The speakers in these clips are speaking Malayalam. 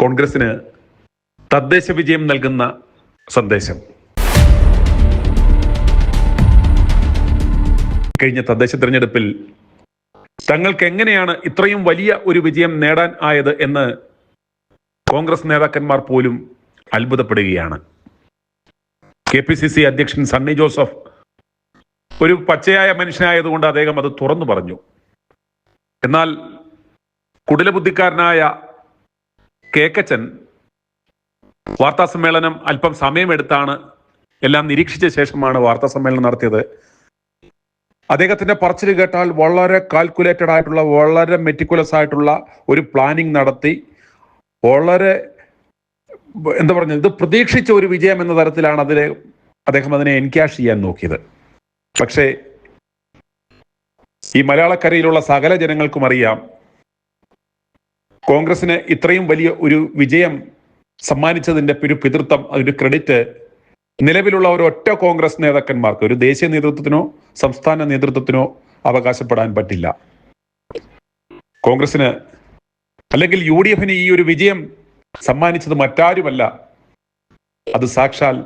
കോൺഗ്രസിന് തദ്ദേശ വിജയം നൽകുന്ന സന്ദേശം. കഴിഞ്ഞ തദ്ദേശ തിരഞ്ഞെടുപ്പിൽ തങ്ങൾക്ക് എങ്ങനെയാണ് ഇത്രയും വലിയ ഒരു വിജയം നേടാൻ ആയത് എന്ന് കോൺഗ്രസ് നേതാക്കന്മാർ പോലും അത്ഭുതപ്പെടുകയാണ്. KPCC അധ്യക്ഷൻ സണ്ണി ജോസഫ് ഒരു പച്ചയായ മനുഷ്യനായതുകൊണ്ട് അദ്ദേഹം അത് തുറന്നു പറഞ്ഞു. എന്നാൽ കുടിലബുദ്ധിക്കാരനായ കേക്കച്ചൻ വാർത്താ സമ്മേളനം അല്പം സമയമെടുത്താണ് എല്ലാം നിരീക്ഷിച്ച ശേഷമാണ് വാർത്താ സമ്മേളനം നടത്തിയത്. അദ്ദേഹത്തിന്റെ പറച്ചിൽ കേട്ടാൽ വളരെ കാൽക്കുലേറ്റഡ് ആയിട്ടുള്ള, വളരെ മെറ്റിക്കുലസ് ആയിട്ടുള്ള ഒരു പ്ലാനിങ് നടത്തി, വളരെ എന്താ പറഞ്ഞത്, ഇത് പ്രതീക്ഷിച്ച ഒരു വിജയം എന്ന തരത്തിലാണ് അദ്ദേഹം അതിനെ എൻക്യാഷ് ചെയ്യാൻ നോക്കിയത്. പക്ഷേ ഈ മലയാളക്കരയിലുള്ള സകല ജനങ്ങൾക്കും അറിയാം, കോൺഗ്രസിന് ഇത്രയും വലിയ ഒരു വിജയം സമ്മാനിച്ചതിന്റെ ഒരു പിതൃത്വം, അതിന്റെ ക്രെഡിറ്റ് നിലവിലുള്ള ഒരൊറ്റ കോൺഗ്രസ് നേതാക്കന്മാർക്ക്, ഒരു ദേശീയ നേതൃത്വത്തിനോ സംസ്ഥാന നേതൃത്വത്തിനോ അവകാശപ്പെടാൻ പറ്റില്ല. കോൺഗ്രസിന് അല്ലെങ്കിൽ UDF ഈ ഒരു വിജയം സമ്മാനിച്ചത് മറ്റാരുമല്ല, അത് സാക്ഷാൽ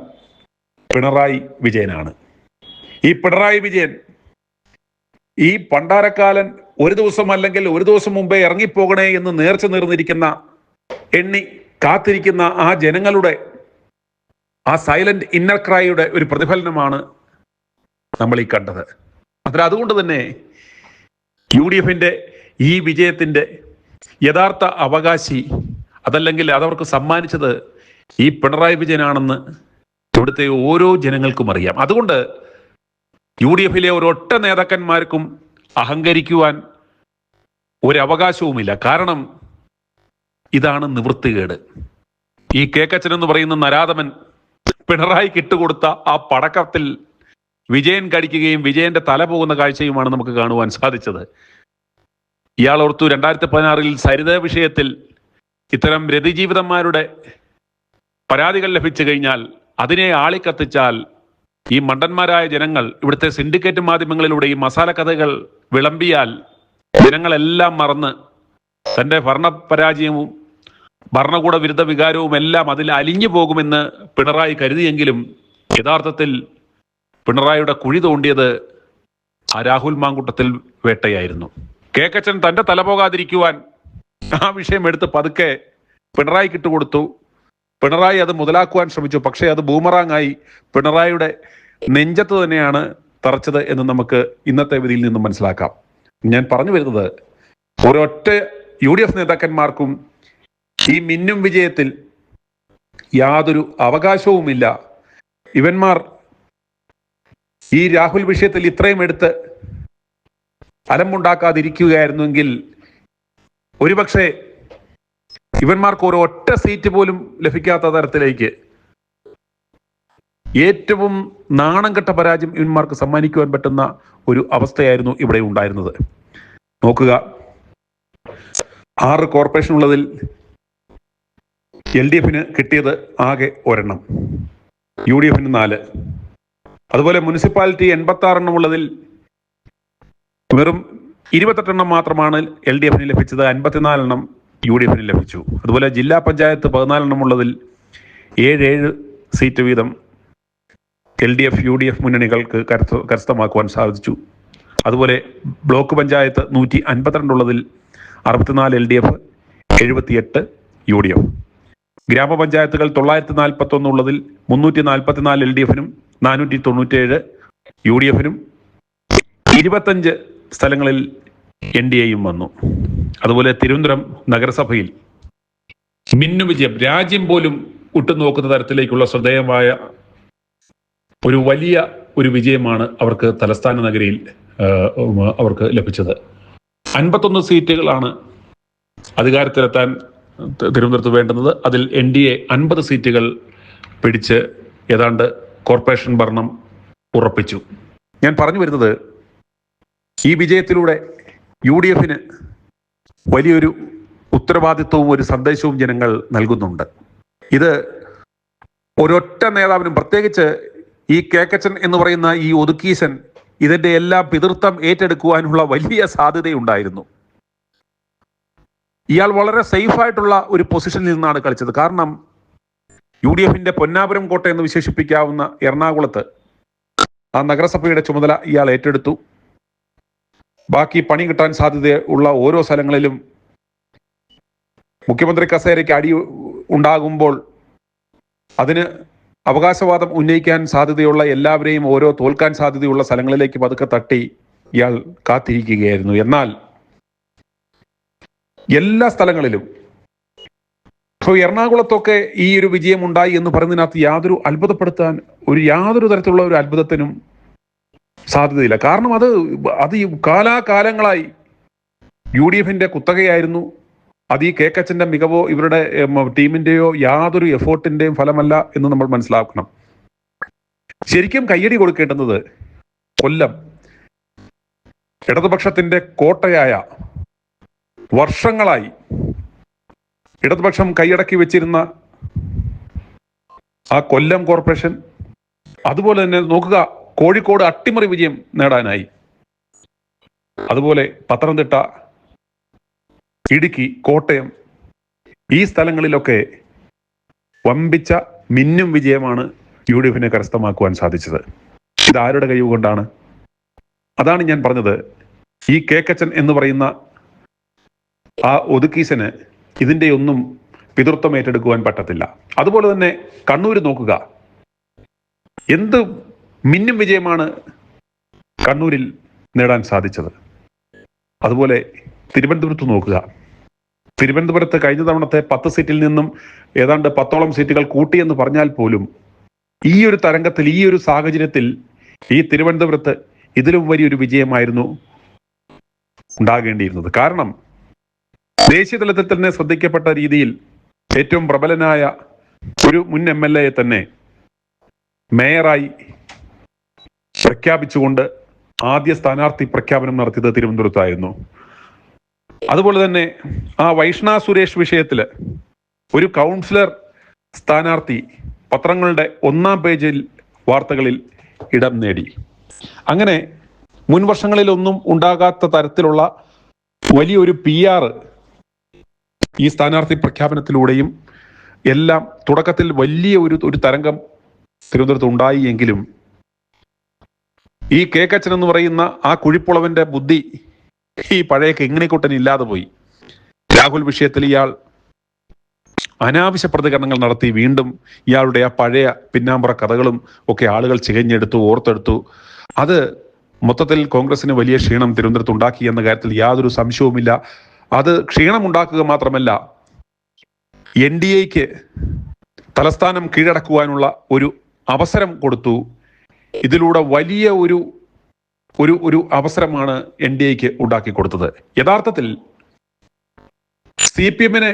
പിണറായി വിജയനാണ്. ഈ പിണറായി വിജയൻ, ഈ പണ്ടാരക്കാലൻ ഒരു ദിവസം അല്ലെങ്കിൽ ഒരു ദിവസം മുമ്പേ ഇറങ്ങിപ്പോകണേ എന്ന് നേർച്ച നേർന്നിരിക്കുന്ന, എണ്ണി കാത്തിരിക്കുന്ന ആ ജനങ്ങളുടെ ആ സൈലന്റ് ഇന്നർ ക്രൈയുടെ ഒരു പ്രതിഫലനമാണ് നമ്മൾ ഈ കണ്ടത്. അതുകൊണ്ട് തന്നെ UDF ഈ വിജയത്തിന്റെ യഥാർത്ഥ അവകാശി, അതല്ലെങ്കിൽ അതവർക്ക് സമ്മാനിച്ചത് ഈ പിണറായി വിജയനാണെന്ന് ഇവിടുത്തെ ഓരോ ജനങ്ങൾക്കും അറിയാം. അതുകൊണ്ട് UDF ഒരൊറ്റ നേതാക്കന്മാർക്കും അഹങ്കരിക്കുവാൻ ഒരവകാശവുമില്ല. കാരണം ഇതാണ് നിവൃത്തികേട്. ഈ കേക്കച്ചൻ എന്ന് പറയുന്ന നരാധമൻ പിണറായിക്ക് ഇട്ടുകൊടുത്ത ആ പടക്കത്തിൽ വിജയൻ കടിക്കുകയും വിജയന്റെ തല പോകുന്ന കാഴ്ചയുമാണ് നമുക്ക് കാണുവാൻ സാധിച്ചത്. ഇയാൾ ഓർത്തു 2016 സരിത വിഷയത്തിൽ ഇത്തരം രതിജീവിതന്മാരുടെ പരാതികൾ ലഭിച്ചു കഴിഞ്ഞാൽ അതിനെ ആളിക്കത്തിച്ചാൽ ഈ മണ്ടന്മാരായ ജനങ്ങൾ, ഇവിടുത്തെ സിൻഡിക്കേറ്റ് മാധ്യമങ്ങളിലൂടെ ഈ മസാല കഥകൾ വിളമ്പിയാൽ ജനങ്ങളെല്ലാം മറന്ന് തന്റെ ഭരണപരാജയവും ഭരണകൂട വിരുദ്ധ വികാരവും എല്ലാം അതിൽ അലിഞ്ഞു പോകുമെന്ന് പിണറായി കരുതിയെങ്കിലും യഥാർത്ഥത്തിൽ പിണറായിയുടെ കുഴി തോണ്ടിയത് ആ രാഹുൽ മാങ്കൂട്ടത്തിൽ വേട്ടയായിരുന്നു. കേക്കച്ചൻ തന്റെ തല പോകാതിരിക്കുവാൻ ആ വിഷയം എടുത്ത് പതുക്കെ പിണറായിക്ക് ഇട്ടുകൊടുത്തു. പിണറായി അത് മുതലാക്കുവാൻ ശ്രമിച്ചു. പക്ഷേ അത് ബൂമറാങ്ങായി പിണറായിയുടെ നെഞ്ചത്ത് തന്നെയാണ് തറച്ചത് എന്ന് നമുക്ക് ഇന്നത്തെ വിധിയിൽ നിന്നും മനസ്സിലാക്കാം. ഞാൻ പറഞ്ഞു വരുന്നത്, ഒരൊറ്റ UDF നേതാക്കന്മാർക്കും ഈ മിന്നും വിജയത്തിൽ യാതൊരു അവകാശവുമില്ല. ഇവന്മാർ ഈ രാഹുൽ വിഷയത്തിൽ ഇത്രയും എടുത്ത് അലമ്പുണ്ടാക്കാതിരിക്കുകയായിരുന്നെങ്കിൽ ഒരുപക്ഷെ ഇവന്മാർക്ക് ഒരൊറ്റ സീറ്റ് പോലും ലഭിക്കാത്ത തരത്തിലേക്ക് ഏറ്റവും നാണം കെട്ട പരാജയം ഇവന്മാർക്ക് സമ്മാനിക്കുവാൻ പറ്റുന്ന ഒരു അവസ്ഥയായിരുന്നു ഇവിടെ ഉണ്ടായിരുന്നത്. നോക്കുക, 6 കോർപ്പറേഷൻ ഉള്ളതിൽ LDF കിട്ടിയത് ആകെ 1 UDF 4. അതുപോലെ മുനിസിപ്പാലിറ്റി 86 ഉള്ളതിൽ വെറും 28 മാത്രമാണ് LDF ലഭിച്ചത്, 54 UDF ലഭിച്ചു. അതുപോലെ ജില്ലാ പഞ്ചായത്ത് 14 ഉള്ളതിൽ 7 സീറ്റ് വീതം LDF UDF മുന്നണികൾക്ക് കരസ്ഥമാക്കുവാൻ സാധിച്ചു. അതുപോലെ ബ്ലോക്ക് പഞ്ചായത്ത് 152 ഉള്ളതിൽ 64 LDF, 78 UDF. ഗ്രാമപഞ്ചായത്തുകൾ 941 ഉള്ളതിൽ 344 LDF, 497 UDF, 25 സ്ഥലങ്ങളിൽ NDA വന്നു. അതുപോലെ തിരുവനന്തപുരം നഗരസഭയിൽ മിന്നു വിജയം, രാജ്യം പോലും ഉറ്റുനോക്കുന്ന തരത്തിലേക്കുള്ള ശ്രദ്ധേയമായ ഒരു വലിയ ഒരു വിജയമാണ് അവർക്ക് തലസ്ഥാന നഗരിയിൽ അവർക്ക് ലഭിച്ചത്. 51 സീറ്റുകളാണ് അധികാരത്തിലെത്താൻ തിരുവനന്തപുരത്ത് വേണ്ടുന്നത്. അതിൽ NDA 50 സീറ്റുകൾ പിടിച്ച് ഏതാണ്ട് കോർപ്പറേഷൻ ഭരണം ഉറപ്പിച്ചു. ഞാൻ പറഞ്ഞു വരുന്നത്, ഈ വിജയത്തിലൂടെ UDF വലിയൊരു ഉത്തരവാദിത്വവും ഒരു സന്ദേശവും ജനങ്ങൾ നൽകുന്നുണ്ട്. ഇത് ഒരൊറ്റ നേതാവിനും, പ്രത്യേകിച്ച് ഈ കേക്കച്ചൻ എന്ന് പറയുന്ന ഈ ഒതുക്കീശൻ, ഇതിന്റെ എല്ലാ പിതൃത്വം ഏറ്റെടുക്കുവാനുള്ള വലിയ സാധ്യതയുണ്ടായിരുന്നു. ഇയാൾ വളരെ സേഫായിട്ടുള്ള ഒരു പൊസിഷനിൽ നിന്നാണ് കളിച്ചത്. കാരണം UDFന്റെ പൊന്നാപുരം കോട്ട എന്ന് വിശേഷിപ്പിക്കാവുന്ന എറണാകുളത്ത് ആ നഗരസഭയുടെ ചുമതല ഇയാൾ ഏറ്റെടുത്തു. ബാക്കി പണി കിട്ടാൻ സാധ്യതയുള്ള ഓരോ സ്ഥലങ്ങളിലും മുഖ്യമന്ത്രി കസേരയ്ക്ക് അടി ഉണ്ടാകുമ്പോൾ അതിന് അവകാശവാദം ഉന്നയിക്കാൻ സാധ്യതയുള്ള എല്ലാവരെയും ഓരോ തോൽക്കാൻ സാധ്യതയുള്ള സ്ഥലങ്ങളിലേക്ക് പതുക്കെ തട്ടി ഇയാൾ കാത്തിരിക്കുകയായിരുന്നു. എന്നാൽ എല്ലാ സ്ഥലങ്ങളിലും എറണാകുളത്തൊക്കെ ഈ ഒരു വിജയം ഉണ്ടായി എന്ന് പറയുന്നതിനകത്ത് യാതൊരു തരത്തിലുള്ള ഒരു അത്ഭുതത്തിനും സാധ്യതയില്ല. കാരണം അത് ഈ കാലാകാലങ്ങളായി UDFന്റെ കുത്തകയായിരുന്നു. അത് ഈ കേക്കച്ചന്റെ മികവോ ഇവരുടെ ടീമിന്റെയോ യാതൊരു എഫേർട്ടിന്റെയും ഫലമല്ല എന്ന് നമ്മൾ മനസ്സിലാക്കണം. ശരിക്കും കയ്യടി കൊടുക്കേണ്ടുന്നത് കൊല്ലം ഇടതുപക്ഷത്തിന്റെ കോട്ടയായ, വർഷങ്ങളായി ഇടതുപക്ഷം കൈയടക്കി വെച്ചിരുന്ന ആ കൊല്ലം കോർപ്പറേഷൻ, അതുപോലെ തന്നെ നോക്കുക കോഴിക്കോട് അട്ടിമറി വിജയം നേടാനായി, അതുപോലെ പത്തനംതിട്ട, ഇടുക്കി, കോട്ടയം, ഈ സ്ഥലങ്ങളിലൊക്കെ വമ്പിച്ച മിന്നും വിജയമാണ് UDFനെ കരസ്ഥമാക്കുവാൻ സാധിച്ചത്. ഇതാരുടെ കഴിവ് കൊണ്ടാണ്? അതാണ് ഞാൻ പറഞ്ഞത്, ഈ കേക്കച്ചൻ എന്ന് പറയുന്ന ആ ഒതുക്കീശന് ഇതിന്റെ ഒന്നും പിതൃത്വം ഏറ്റെടുക്കുവാൻ പറ്റത്തില്ല. അതുപോലെ തന്നെ കണ്ണൂർ നോക്കുക, എന്ത് മിന്നും വിജയമാണ് കണ്ണൂരിൽ നേടാൻ സാധിച്ചത്. അതുപോലെ തിരുവനന്തപുരത്ത് നോക്കുക, തിരുവനന്തപുരത്ത് കഴിഞ്ഞ തവണത്തെ 10 സീറ്റിൽ നിന്നും ഏതാണ്ട് 10ഓളം സീറ്റുകൾ കൂട്ടിയെന്ന് പറഞ്ഞാൽ പോലും ഈ ഒരു തരംഗത്തിൽ, ഈ ഒരു സാഹചര്യത്തിൽ ഈ തിരുവനന്തപുരത്ത് ഇതിലും വലിയൊരു വിജയമായിരുന്നു ഉണ്ടാകേണ്ടിയിരുന്നത്. കാരണം ദേശീയ തലത്തിൽ തന്നെ ശ്രദ്ധിക്കപ്പെട്ട രീതിയിൽ ഏറ്റവും പ്രബലനായ ഒരു മുൻ MLA തന്നെ മേയറായി പ്രഖ്യാപിച്ചുകൊണ്ട് ആദ്യ സ്ഥാനാർത്ഥി പ്രഖ്യാപനം നടത്തിയത് തിരുവനന്തപുരത്തായിരുന്നു. അതുപോലെ തന്നെ ആ വൈഷ്ണ സുരേഷ് വിഷയത്തില് ഒരു കൗൺസിലർ സ്ഥാനാർത്ഥി പത്രങ്ങളുടെ 1-ാം പേജിൽ വാർത്തകളിൽ ഇടം നേടി. അങ്ങനെ മുൻ വർഷങ്ങളിലൊന്നും ഉണ്ടാകാത്ത തരത്തിലുള്ള വലിയൊരു PR ഈ സ്ഥാനാർത്ഥി പ്രഖ്യാപനത്തിലൂടെയും എല്ലാം തുടക്കത്തിൽ വലിയ ഒരു തരംഗം തിരുവനന്തപുരത്ത് ഉണ്ടായി. എങ്കിലും ഈ കേക്കച്ചൻ എന്ന് പറയുന്ന ആ കുഴിപ്പുളവന്റെ ബുദ്ധി ഈ പഴയ കിങ്ങിണിക്കുട്ടൻ ഇല്ലാതെ പോയി. രാഹുൽ വിഷയത്തിൽ ഇയാൾ അനാവശ്യ പ്രതികരണങ്ങൾ നടത്തി വീണ്ടും ഇയാളുടെ ആ പഴയ പിന്നാമ്പുറ കഥകളും ഒക്കെ ആളുകൾ ചികഞ്ഞെടുത്തു, ഓർത്തെടുത്തു. അത് മൊത്തത്തിൽ കോൺഗ്രസിന് വലിയ ക്ഷീണം തിരുവനന്തപുരത്ത് ഉണ്ടാക്കി എന്ന കാര്യത്തിൽ യാതൊരു സംശയവുമില്ല. അത് ക്ഷീണം ഉണ്ടാക്കുക മാത്രമല്ല, NDAക്ക് തലസ്ഥാനം കീഴടക്കുവാനുള്ള ഒരു അവസരം കൊടുത്തു. ഇതിലൂടെ വലിയ ഒരു അവസരമാണ് NDAക്ക് ഉണ്ടാക്കി കൊടുത്തത്. യഥാർത്ഥത്തിൽ CPMന്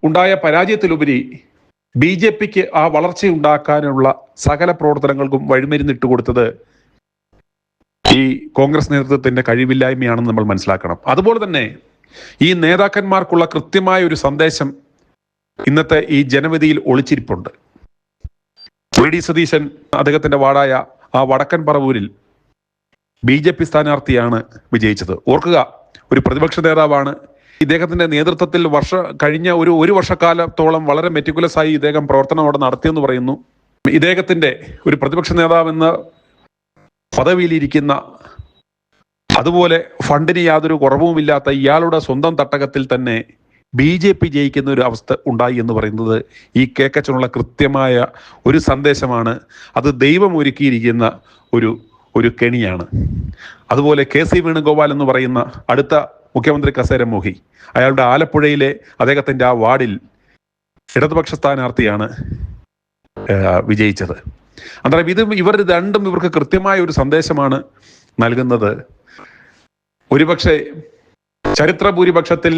ഉണ്ടായ പരാജയത്തിലുപരി BJPക്ക് ആ വളർച്ചയുണ്ടാക്കാനുള്ള സകല പ്രവർത്തനങ്ങൾക്കും വഴിമരുന്നിട്ട് കൊടുത്തത് ഈ കോൺഗ്രസ് നേതൃത്വത്തിന്റെ കഴിവില്ലായ്മയാണെന്ന് നമ്മൾ മനസ്സിലാക്കണം. അതുപോലെ തന്നെ ഈ നേതാക്കന്മാർക്കുള്ള കൃത്യമായ ഒരു സന്ദേശം ഇന്നത്തെ ഈ ജനവിധിയിൽ ഒളിച്ചിരിപ്പുണ്ട്. VD സതീശൻ അദ്ദേഹത്തിന്റെ വാർഡായ ആ വടക്കൻ പറവൂരിൽ BJP സ്ഥാനാർത്ഥിയാണ് വിജയിച്ചത്. ഓർക്കുക, ഒരു പ്രതിപക്ഷ നേതാവാണ്. ഇദ്ദേഹത്തിന്റെ നേതൃത്വത്തിൽ കഴിഞ്ഞ ഒരു വർഷക്കാലത്തോളം വളരെ മെറ്റിക്കുലസ് ആയി ഇദ്ദേഹം പ്രവർത്തനം അവിടെ നടത്തിയെന്ന് പറയുന്നു. ഇദ്ദേഹത്തിന്റെ ഒരു പ്രതിപക്ഷ നേതാവെന്ന പദവിയിലിരിക്കുന്ന, അതുപോലെ ഫണ്ടിന് യാതൊരു കുറവുമില്ലാത്ത ഇയാളുടെ സ്വന്തം തട്ടകത്തിൽ തന്നെ BJP ജയിക്കുന്ന ഒരു അവസ്ഥ ഉണ്ടായി എന്ന് പറയുന്നത് ഈ കേക്കച്ചനുള്ള കൃത്യമായ ഒരു സന്ദേശമാണ്. അത് ദൈവം ഒരുക്കിയിരിക്കുന്ന ഒരു കെണിയാണ്. അതുപോലെ KC വേണുഗോപാൽ എന്ന് പറയുന്ന അടുത്ത മുഖ്യമന്ത്രി കസേര മോഹി, അയാളുടെ ആലപ്പുഴയിലെ അദ്ദേഹത്തിന്റെ ആ വാർഡിൽ ഇടതുപക്ഷ സ്ഥാനാർത്ഥിയാണ് വിജയിച്ചത്. അന്നേരം ഇവർക്ക് കൃത്യമായ ഒരു സന്ദേശമാണ് നൽകുന്നത്. ഒരുപക്ഷെ ചരിത്ര ഭൂരിപക്ഷത്തിൽ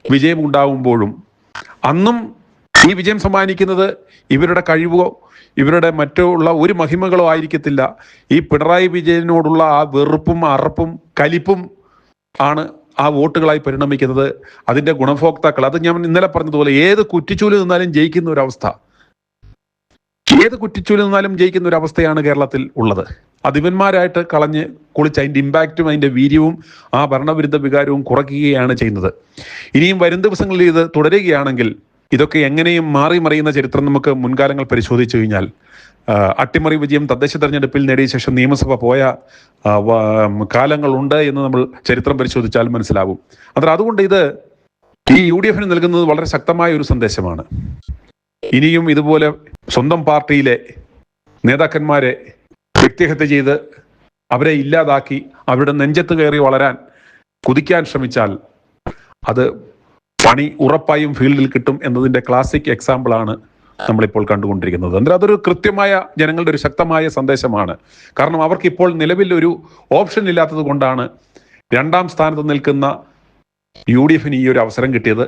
വിജയം ഉണ്ടാവുമ്പോഴും അന്നും ഈ വിജയം സമ്മാനിക്കുന്നത് ഇവരുടെ കഴിവോ ഇവരുടെ മറ്റുള്ള ഒരു മഹിമകളോ ആയിരിക്കത്തില്ല. ഈ പിണറായി വിജയനോടുള്ള ആ വെറുപ്പും അറപ്പും കലിപ്പും ആണ് ആ വോട്ടുകളായി പരിണമിക്കുന്നത്. അതിന്റെ ഗുണഭോക്താക്കൾ, അത് ഞാൻ ഇന്നലെ പറഞ്ഞതുപോലെ, ഏത് കുറ്റിച്ചൂല് നിന്നാലും ജയിക്കുന്ന ഒരവസ്ഥ, ഏത് കുറ്റിച്ചൂല് നിന്നാലും ജയിക്കുന്ന ഒരു അവസ്ഥയാണ് കേരളത്തിൽ ഉള്ളത്. അധിപന്മാരായിട്ട് കളഞ്ഞ് കുളിച്ച് അതിൻ്റെ ഇമ്പാക്റ്റും അതിൻ്റെ വീര്യവും ആ ഭരണവിരുദ്ധ വികാരവും കുറയ്ക്കുകയാണ് ചെയ്യുന്നത്. ഇനിയും വരും ദിവസങ്ങളിൽ ഇത് തുടരുകയാണെങ്കിൽ ഇതൊക്കെ എങ്ങനെയും മാറി മറിയുന്ന ചരിത്രം നമുക്ക് മുൻകാലങ്ങൾ പരിശോധിച്ചു കഴിഞ്ഞാൽ അട്ടിമറി വിജയം തദ്ദേശ തെരഞ്ഞെടുപ്പിൽ നേടിയ ശേഷം നിയമസഭ പോയ കാലങ്ങളുണ്ട് എന്ന് നമ്മൾ ചരിത്രം പരിശോധിച്ചാൽ മനസ്സിലാവും. അതുകൊണ്ട് ഇത് ഈ UDF നൽകുന്നത് വളരെ ശക്തമായ ഒരു സന്ദേശമാണ്. ഇനിയും ഇതുപോലെ സ്വന്തം പാർട്ടിയിലെ നേതാക്കന്മാരെ വ്യക്തിഹത്യ ചെയ്ത് അവരെ ഇല്ലാതാക്കി അവരുടെ നെഞ്ചത്ത് കയറി വളരാൻ കുതിക്കാൻ ശ്രമിച്ചാൽ അത് പണി ഉറപ്പായും ഫീൽഡിൽ കിട്ടും എന്നതിൻ്റെ ക്ലാസിക് എക്സാമ്പിളാണ് നമ്മളിപ്പോൾ കണ്ടുകൊണ്ടിരിക്കുന്നത്. അതൊരു കൃത്യമായ ജനങ്ങളുടെ ഒരു ശക്തമായ സന്ദേശമാണ്. കാരണം അവർക്ക് ഇപ്പോൾ നിലവിൽ ഒരു ഓപ്ഷൻ ഇല്ലാത്തത് കൊണ്ടാണ് രണ്ടാം സ്ഥാനത്ത് നിൽക്കുന്ന UDF ഈ ഒരു അവസരം കിട്ടിയത്.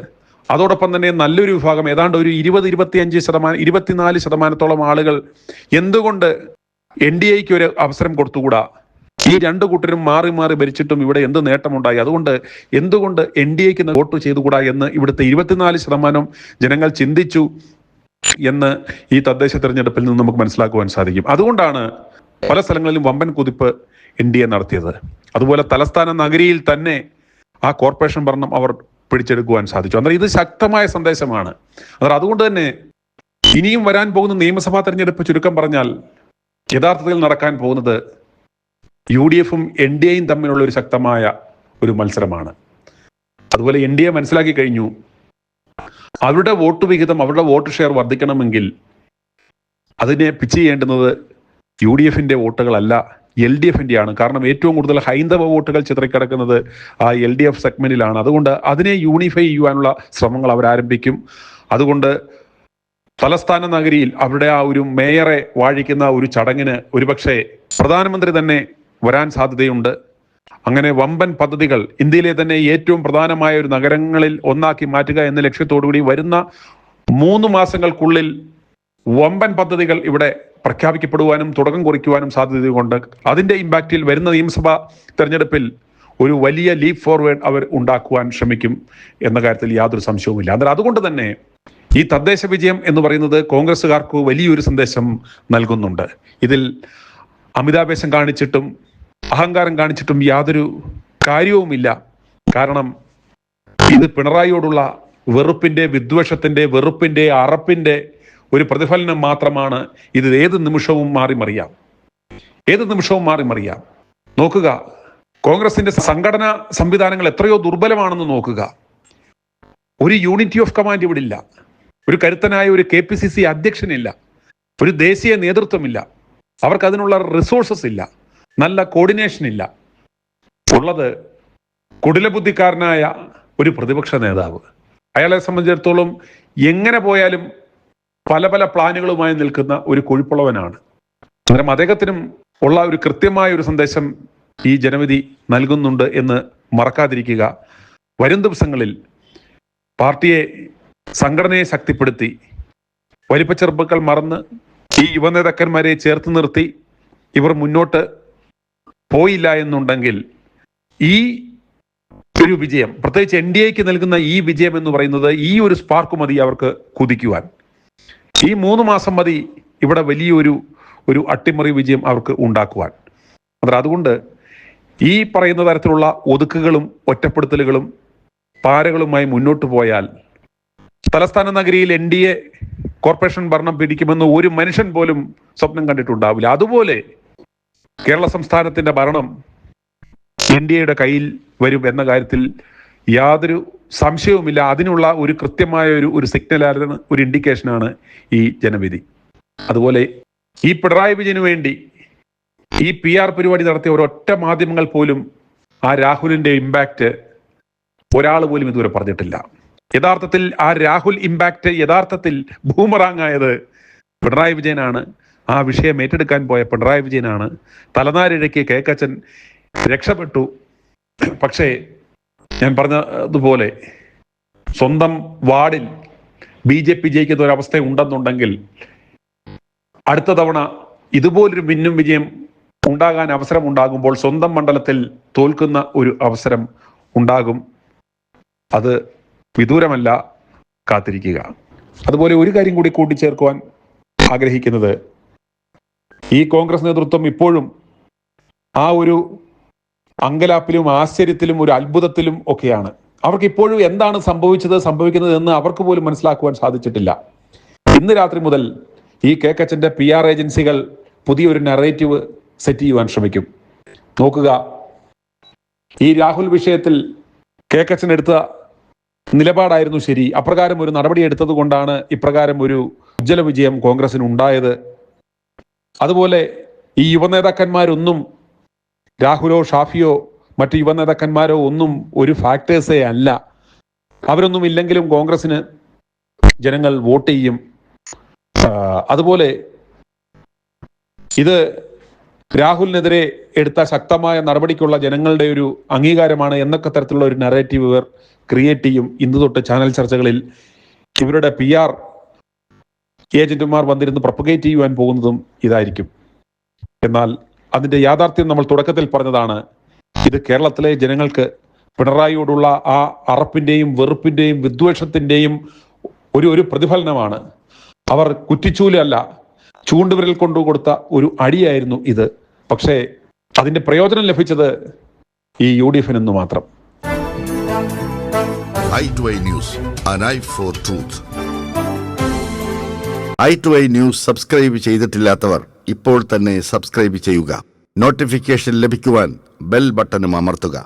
അതോടൊപ്പം തന്നെ നല്ലൊരു വിഭാഗം ഏതാണ്ട് ഒരു 24% ആളുകൾ എന്തുകൊണ്ട് NDAക്ക് ഒരു അവസരം കൊടുത്തുകൂടാ, ഈ രണ്ടു കൂട്ടരും മാറി മാറി ഭരിച്ചിട്ടും ഇവിടെ എന്ത് നേട്ടമുണ്ടായി, അതുകൊണ്ട് എന്തുകൊണ്ട് NDAക്ക് വോട്ട് ചെയ്തുകൂടാ എന്ന് ഇവിടുത്തെ 24% ജനങ്ങൾ ചിന്തിച്ചു എന്ന് ഈ തദ്ദേശ തെരഞ്ഞെടുപ്പിൽ നിന്ന് നമുക്ക് മനസ്സിലാക്കുവാൻ സാധിക്കും. അതുകൊണ്ടാണ് പല സ്ഥലങ്ങളിലും വമ്പൻ കുതിപ്പ് NDA നടത്തിയത്. അതുപോലെ തലസ്ഥാന നഗരിയിൽ തന്നെ ആ കോർപ്പറേഷൻ ഭരണം അവർ പിടിച്ചെടുക്കുവാൻ സാധിച്ചു. ഇത് ശക്തമായ സന്ദേശമാണ്. അതുകൊണ്ട് തന്നെ ഇനിയും വരാൻ പോകുന്ന നിയമസഭാ തെരഞ്ഞെടുപ്പ് ചുരുക്കം പറഞ്ഞാൽ യഥാർത്ഥത്തിൽ നടക്കാൻ പോകുന്നത് UDFും NDAയും തമ്മിലുള്ള ഒരു ശക്തമായ ഒരു മത്സരമാണ്. അതുപോലെ NDA മനസ്സിലാക്കി കഴിഞ്ഞു, അവരുടെ വോട്ട് വിഹിതം, അവരുടെ വോട്ട് ഷെയർ വർദ്ധിക്കണമെങ്കിൽ അതിനെ പിച്ച് ചെയ്യേണ്ടുന്നത് UDFന്റെ വോട്ടുകളല്ല, LDFന്റെ. കാരണം ഏറ്റവും കൂടുതൽ ഹൈന്ദവ വോട്ടുകൾ ചിതറിക്കിടക്കുന്നത് ആ LDF സെഗ്മെന്റിലാണ്. അതുകൊണ്ട് അതിനെ യൂണിഫൈ ചെയ്യുവാനുള്ള ശ്രമങ്ങൾ അവരാരംഭിക്കും. അതുകൊണ്ട് തലസ്ഥാന നഗരിയിൽ അവരുടെ ആ ഒരു മേയറെ വാഴിക്കുന്ന ഒരു ചടങ്ങിന് ഒരുപക്ഷെ പ്രധാനമന്ത്രി തന്നെ വരാൻ സാധ്യതയുണ്ട്. അങ്ങനെ വമ്പൻ പദ്ധതികൾ ഇന്ത്യയിലെ തന്നെ ഏറ്റവും പ്രധാനമായ ഒരു നഗരങ്ങളിൽ ഒന്നാക്കി മാറ്റുക എന്ന ലക്ഷ്യത്തോടുകൂടി വരുന്ന 3 മാസങ്ങൾക്കുള്ളിൽ വമ്പൻ പദ്ധതികൾ ഇവിടെ പ്രഖ്യാപിക്കപ്പെടുവാനും തുടക്കം കുറിക്കുവാനും സാധ്യതയുണ്ട്. അതിന്റെ ഇമ്പാക്റ്റിൽ വരുന്ന നിയമസഭാ തെരഞ്ഞെടുപ്പിൽ ഒരു വലിയ ലീപ്പ് ഫോർവേഡ് അവർ ഉണ്ടാക്കുവാൻ ശ്രമിക്കും എന്ന കാര്യത്തിൽ യാതൊരു സംശയവുമില്ല. അതുകൊണ്ട് തന്നെ ഈ തദ്ദേശ വിജയം എന്ന് പറയുന്നത് കോൺഗ്രസ്സുകാർക്ക് വലിയൊരു സന്ദേശം നൽകുന്നുണ്ട്. ഇതിൽ അമിതാവേശം കാണിച്ചിട്ടും അഹങ്കാരം കാണിച്ചിട്ടും യാതൊരു കാര്യവുമില്ല. കാരണം ഇത് പിണറായിയോടുള്ള വെറുപ്പിന്റെ, വിദ്വേഷത്തിന്റെ, വെറുപ്പിന്റെ, അറപ്പിന്റെ ഒരു പ്രതിഫലനം മാത്രമാണ്. ഇത് ഏത് നിമിഷവും മാറി മറിയാം. നോക്കുക, കോൺഗ്രസിന്റെ സംഘടനാ സംവിധാനങ്ങൾ എത്രയോ ദുർബലമാണെന്ന് നോക്കുക. ഒരു യൂണിറ്റി ഓഫ് കമാൻഡ് ഇവിടെ ഇല്ല, ഒരു കരുത്തനായ ഒരു KPCC അധ്യക്ഷനില്ല, ഒരു ദേശീയ നേതൃത്വമില്ല, അവർക്ക് അതിനുള്ള റിസോഴ്സസ് ഇല്ല, നല്ല കോർഡിനേഷൻ ഇല്ല. ഉള്ളത് കുടിലബുദ്ധിക്കാരനായ ഒരു പ്രതിപക്ഷ നേതാവ്. അയാളെ സംബന്ധിച്ചിടത്തോളം എങ്ങനെ പോയാലും പല പല പ്ലാനുകളുമായി നിൽക്കുന്ന ഒരു കൊഴുപ്പുള്ളവനാണ്. അന്നേരം അദ്ദേഹത്തിനും ഉള്ള ഒരു കൃത്യമായ ഒരു സന്ദേശം ഈ ജനവിധി നൽകുന്നുണ്ട് എന്ന് മറക്കാതിരിക്കുക. വരും ദിവസങ്ങളിൽ പാർട്ടിയെ, സംഘടനയെ ശക്തിപ്പെടുത്തി വലിപ്പച്ചെറുപ്പങ്ങൾ മറന്ന് ഈ യുവനേതാക്കന്മാരെ ചേർത്ത് നിർത്തി ഇവർ മുന്നോട്ട് പോയില്ല എന്നുണ്ടെങ്കിൽ ഈ ഒരു വിജയം, പ്രത്യേകിച്ച് NDAക്ക് നൽകുന്ന ഈ വിജയം എന്ന് പറയുന്നത് ഈ ഒരു സ്പാർക്ക് മതി അവർക്ക് കുതിക്കുവാൻ. ഈ 3 മാസം മതി ഇവിടെ വലിയൊരു അട്ടിമറി വിജയം അവർക്ക് ഉണ്ടാക്കുവാൻ. അതുകൊണ്ട് ഈ പറയുന്ന തരത്തിലുള്ള ഒതുക്കുകളും ഒറ്റപ്പെടുത്തലുകളും പാരകളുമായി മുന്നോട്ട് പോയാൽ തലസ്ഥാന നഗരിയിൽ NDA കോർപ്പറേഷൻ ഭരണം പിടിക്കുമെന്ന് ഒരു മനുഷ്യൻ പോലും സ്വപ്നം കണ്ടിട്ടുണ്ടാവില്ല. അതുപോലെ കേരള സംസ്ഥാനത്തിന്റെ ഭരണം NDAയുടെ കയ്യിൽ വരും എന്ന കാര്യത്തിൽ യാതൊരു സംശയവുമില്ല. അതിനുള്ള ഒരു കൃത്യമായ ഒരു സിഗ്നലാണ്, ഒരു ഇൻഡിക്കേഷനാണ് ഈ ജനവിധി. അതുപോലെ ഈ പിണറായി വിജയന് വേണ്ടി ഈ PR പരിപാടി നടത്തിയ ഒരൊറ്റ മാധ്യമങ്ങൾ പോലും ആ രാഹുലിന്റെ ഇമ്പാക്റ്റ് ഒരാൾ പോലും ഇതുവരെ പറഞ്ഞിട്ടില്ല. യഥാർത്ഥത്തിൽ ആ രാഹുൽ ഇമ്പാക്റ്റ് യഥാർത്ഥത്തിൽ ബൂമറാങ് ആയത് പിണറായി വിജയനാണ്. ആ വിഷയം ഏറ്റെടുക്കാൻ പോയ പിണറായി വിജയനാണ്. തലനാരിഴയ്ക്ക് കേക്കച്ചൻ രക്ഷപ്പെട്ടു. പക്ഷേ ഞാൻ പറഞ്ഞതുപോലെ സ്വന്തം വാർഡിൽ BJP ജയിക്കുന്ന ഒരവസ്ഥ ഉണ്ടെന്നുണ്ടെങ്കിൽ അടുത്ത തവണ ഇതുപോലൊരു മിന്നും വിജയം ഉണ്ടാകാൻ അവസരം ഉണ്ടാകുമ്പോൾ സ്വന്തം മണ്ഡലത്തിൽ തോൽക്കുന്ന ഒരു അവസരം ഉണ്ടാകും. അത് വിദൂരമല്ല, കാത്തിരിക്കുക. അതുപോലെ ഒരു കാര്യം കൂടി കൂട്ടിച്ചേർക്കുവാൻ ആഗ്രഹിക്കുന്നത്, ഈ കോൺഗ്രസ് നേതൃത്വം ഇപ്പോഴും ആ ഒരു അങ്കലാപ്പിലും ആശ്ചര്യത്തിലും ഒരു അത്ഭുതത്തിലും ഒക്കെയാണ്. അവർക്ക് ഇപ്പോഴും എന്താണ് സംഭവിക്കുന്നത് എന്ന് അവർക്ക് പോലും മനസ്സിലാക്കുവാൻ സാധിച്ചിട്ടില്ല. ഇന്ന് രാത്രി മുതൽ ഈ കേക്കച്ചന്റെ PR ഏജൻസികൾ പുതിയൊരു നറേറ്റീവ് സെറ്റ് ചെയ്യുവാൻ ശ്രമിക്കും. നോക്കുക, ഈ രാഹുൽ വിഷയത്തിൽ കേക്കച്ചൻ എടുത്ത നിലപാടായിരുന്നു ശരി. അപ്രകാരം ഒരു നടപടി എടുത്തത് കൊണ്ടാണ് ഇപ്രകാരം ഒരു ഉജ്ജ്വല വിജയം കോൺഗ്രസിന് ഉണ്ടായത്. അതുപോലെ ഈ യുവനേതാക്കന്മാരൊന്നും, രാഹുലോ ഷാഫിയോ മറ്റു യുവനേതാക്കന്മാരോ ഒന്നും ഒരു ഫാക്ടേഴ്സേ അല്ല. അവരൊന്നും ഇല്ലെങ്കിലും കോൺഗ്രസിന് ജനങ്ങൾ വോട്ട് ചെയ്യും. അതുപോലെ ഇത് രാഹുലിനെതിരെ എടുത്ത ശക്തമായ നടപടിക്കുള്ള ജനങ്ങളുടെ ഒരു അംഗീകാരമാണ് എന്നൊക്കെ തരത്തിലുള്ള ഒരു നറേറ്റീവ് ഇവർ ക്രിയേറ്റ് ചെയ്യും. ഇന്ന് തൊട്ട് ചാനൽ ചർച്ചകളിൽ ഇവരുടെ PR ഏജന്റുമാർ വന്നിരുന്ന് പ്രൊപ്പഗേറ്റ് ചെയ്യുവാൻ പോകുന്നതും ഇതായിരിക്കും. എന്നാൽ അതിന്റെ യാഥാർത്ഥ്യം നമ്മൾ തുടക്കത്തിൽ പറഞ്ഞതാണ്. ഇത് കേരളത്തിലെ ജനങ്ങൾക്ക് പിണറായിയോടുള്ള ആ അറപ്പിന്റെയും വെറുപ്പിന്റെയും വിദ്വേഷത്തിന്റെയും ഒരു പ്രതിഫലനമാണ്. അവർ കുറ്റിച്ചൂലല്ല, ചൂണ്ടുവിരൽ കൊണ്ടു കൊടുത്ത ഒരു അടിയായിരുന്നു ഇത്. പക്ഷേ അതിന്റെ പ്രയോജനം ലഭിച്ചത് ഈ UDF-നെന്ന് മാത്രം. i2i News, an eye for truth. i2i News subscribe ചെയ്തിട്ടില്ലാത്തവർ ഇപ്പോൾ തന്നെ സബ്സ്ക്രൈബ് ചെയ്യുക. നോട്ടിഫിക്കേഷൻ ലഭിക്കുവാൻ ബെൽ ബട്ടണും അമർത്തുക.